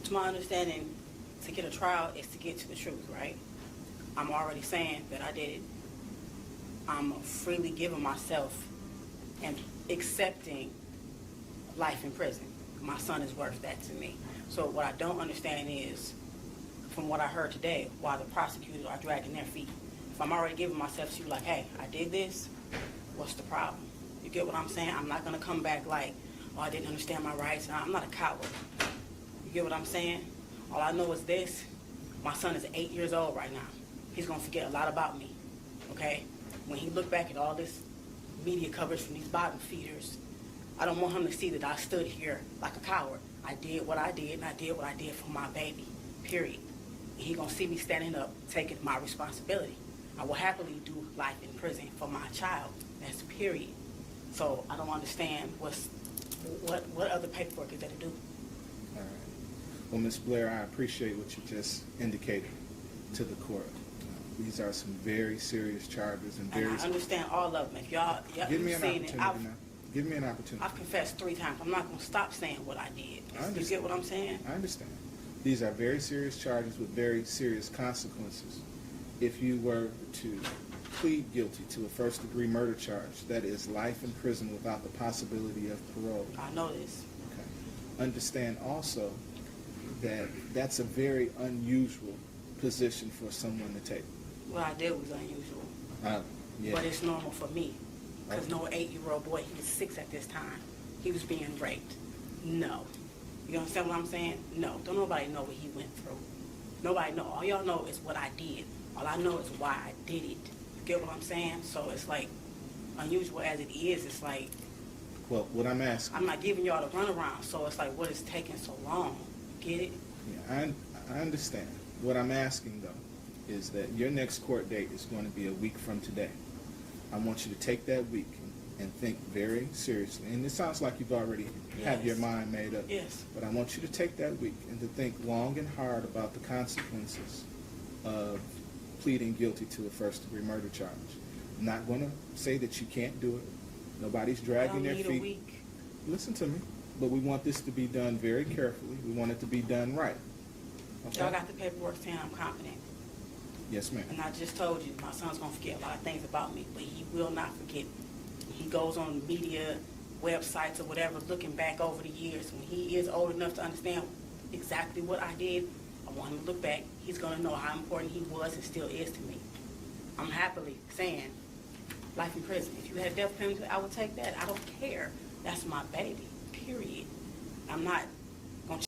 to my understanding, to get a trial is to get to the truth, right? I'm already saying that I did it. I'm freely giving myself and accepting life in prison. My son is worth that to me. So what I don't understand is, from what I heard today, why the prosecutors are dragging their feet. If I'm already giving myself to you, like, hey, I did this, what's the problem? You get what I'm saying? I'm not going to come back like, oh, I didn't understand my rights. I'm not a coward. You get what I'm saying? All I know is this. My son is 8 years old right now. He's going to forget a lot about me, okay? When he look back at all this media coverage from these bottom feeders, I don't want him to see that I stood here like a coward. I did what I did, and I did what I did for my baby, period. And he going to see me standing up, taking my responsibility. I will happily do life in prison for my child. That's period. So I don't understand what other paperwork is there to do. All right. Well, Ms. Blair, I appreciate what you just indicated to the court. These are some very serious charges and very. And I understand all of them. If y'all give me an seen opportunity it, now. Give me an opportunity. I've confessed 3 times. I'm not going to stop saying what I did. You get what I'm saying? I understand. These are very serious charges with very serious consequences. If you were to plead guilty to a first-degree murder charge, that is life in prison without the possibility of parole. I know this. Okay. Understand also that that's a very unusual position for someone to take. What I did was unusual. Yeah. But it's normal for me. Because no 8-year-old boy, he was 6 at this time, he was being raped. No. You understand what I'm saying? No. Don't nobody know what he went through. Nobody know. All y'all know is what I did. All I know is why I did it. You get what I'm saying? So it's like, unusual as it is, it's like... Well, what I'm asking... I'm not giving y'all the runaround, so it's like, what is taking so long? Get it? Yeah, I understand. What I'm asking, though, is that your next court date is going to be a week from today. I want you to take that week and think very seriously. And it sounds like you've already have your mind made up. Yes. But I want you to take that week and to think long and hard about the consequences of pleading guilty to a first-degree murder charge. I'm not going to say that you can't do it. Nobody's dragging their feet. I don't need a week. Listen to me. But we want this to be done very carefully. We want it to be done right. Okay? Y'all got the paperwork saying I'm competent. Yes, ma'am. And I just told you, my son's going to forget a lot of things about me, but he will not forget. He goes on media websites or whatever, looking back over the years. When he is old enough to understand exactly what I did, I want him to look back. He's going to know how important he was and still is to me. I'm happily saying life in prison. If you had death penalty, I would take that. I don't care. That's my baby, period. I'm not